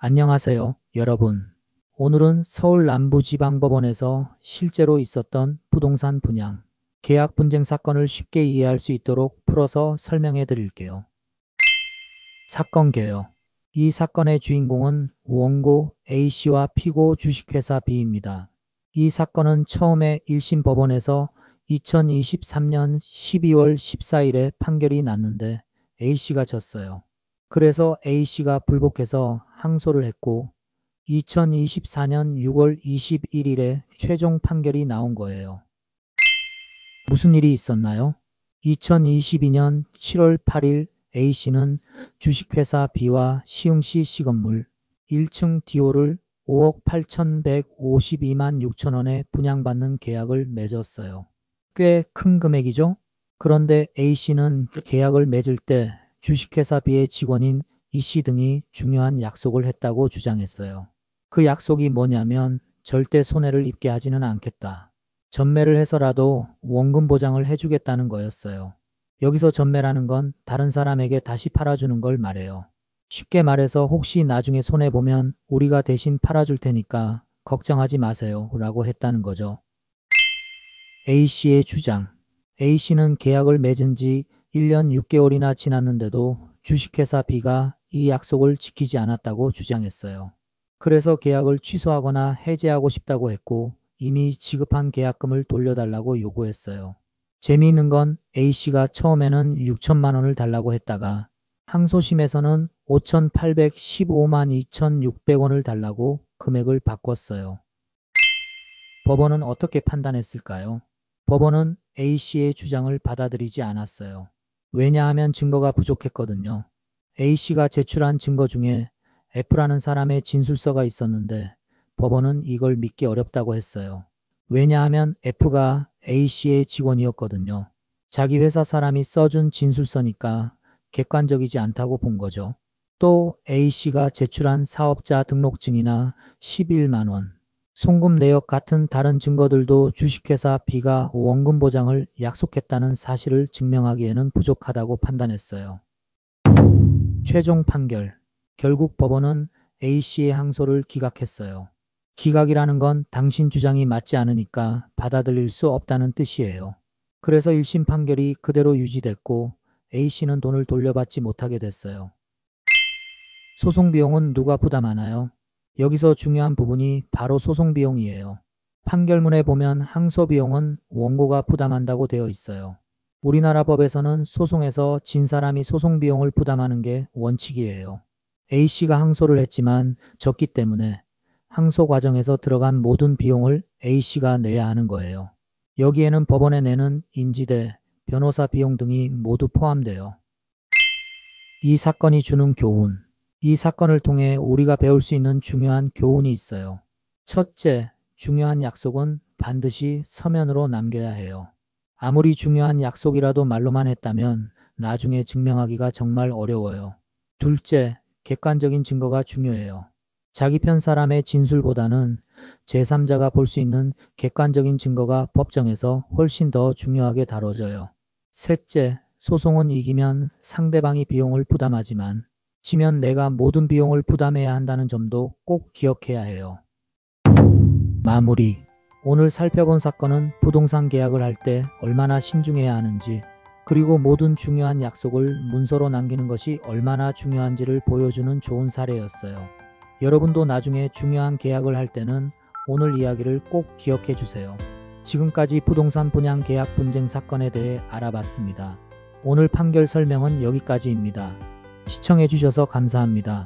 안녕하세요, 여러분. 오늘은 서울 남부지방법원에서 실제로 있었던 부동산 분양, 계약 분쟁 사건을 쉽게 이해할 수 있도록 풀어서 설명해 드릴게요. 사건 개요. 이 사건의 주인공은 원고 A씨와 피고 주식회사 B입니다. 이 사건은 처음에 1심 법원에서 2023년 12월 14일에 판결이 났는데 A씨가 졌어요. 그래서 A씨가 불복해서 항소를 했고 2024년 6월 21일에 최종 판결이 나온 거예요. 무슨 일이 있었나요? 2022년 7월 8일 A씨는 주식회사 B와 시흥시 시건물 1층 디오를 5억 8,152만 6천 원에 분양받는 계약을 맺었어요. 꽤 큰 금액이죠? 그런데 A씨는 계약을 맺을 때 주식회사 B의 직원인 E씨 등이 중요한 약속을 했다고 주장했어요. 그 약속이 뭐냐면 절대 손해를 입게 하지는 않겠다. 전매를 해서라도 원금 보장을 해주겠다는 거였어요. 여기서 전매라는 건 다른 사람에게 다시 팔아주는 걸 말해요. 쉽게 말해서 혹시 나중에 손해보면 우리가 대신 팔아줄 테니까 걱정하지 마세요 라고 했다는 거죠. A씨의 주장. A씨는 계약을 맺은 지 1년 6개월이나 지났는데도 주식회사 B가 이 약속을 지키지 않았다고 주장했어요. 그래서 계약을 취소하거나 해지하고 싶다고 했고 이미 지급한 계약금을 돌려달라고 요구했어요. 재미있는 건 A씨가 처음에는 6천만 원을 달라고 했다가 항소심에서는 5,815만 2,600원을 달라고 금액을 바꿨어요. 법원은 어떻게 판단했을까요? 법원은 A씨의 주장을 받아들이지 않았어요. 왜냐하면 증거가 부족했거든요. A씨가 제출한 증거 중에 F라는 사람의 진술서가 있었는데 법원은 이걸 믿기 어렵다고 했어요. 왜냐하면 F가 A씨의 직원이었거든요. 자기 회사 사람이 써준 진술서니까 객관적이지 않다고 본 거죠. 또 A씨가 제출한 사업자 등록증이나 11만 원, 송금 내역 같은 다른 증거들도 주식회사 B가 원금 보장을 약속했다는 사실을 증명하기에는 부족하다고 판단했어요. 최종 판결. 결국 법원은 A씨의 항소를 기각했어요. 기각이라는 건 당신 주장이 맞지 않으니까 받아들일 수 없다는 뜻이에요. 그래서 1심 판결이 그대로 유지됐고 A씨는 돈을 돌려받지 못하게 됐어요. 소송 비용은 누가 부담하나요? 여기서 중요한 부분이 바로 소송 비용이에요. 판결문에 보면 항소 비용은 원고가 부담한다고 되어 있어요. 우리나라 법에서는 소송에서 진 사람이 소송 비용을 부담하는 게 원칙이에요. A씨가 항소를 했지만 졌기 때문에 항소 과정에서 들어간 모든 비용을 A씨가 내야 하는 거예요. 여기에는 법원에 내는 인지대, 변호사 비용 등이 모두 포함돼요. 이 사건이 주는 교훈. 이 사건을 통해 우리가 배울 수 있는 중요한 교훈이 있어요. 첫째, 중요한 약속은 반드시 서면으로 남겨야 해요. 아무리 중요한 약속이라도 말로만 했다면 나중에 증명하기가 정말 어려워요. 둘째, 객관적인 증거가 중요해요. 자기 편 사람의 진술보다는 제3자가 볼 수 있는 객관적인 증거가 법정에서 훨씬 더 중요하게 다뤄져요. 셋째, 소송은 이기면 상대방이 비용을 부담하지만 지면 내가 모든 비용을 부담해야 한다는 점도 꼭 기억해야 해요. 마무리. 오늘 살펴본 사건은 부동산 계약을 할 때 얼마나 신중해야 하는지, 그리고 모든 중요한 약속을 문서로 남기는 것이 얼마나 중요한지를 보여주는 좋은 사례였어요. 여러분도 나중에 중요한 계약을 할 때는 오늘 이야기를 꼭 기억해 주세요. 지금까지 부동산 분양 계약 분쟁 사건에 대해 알아봤습니다. 오늘 판결 설명은 여기까지입니다. 시청해 주셔서 감사합니다.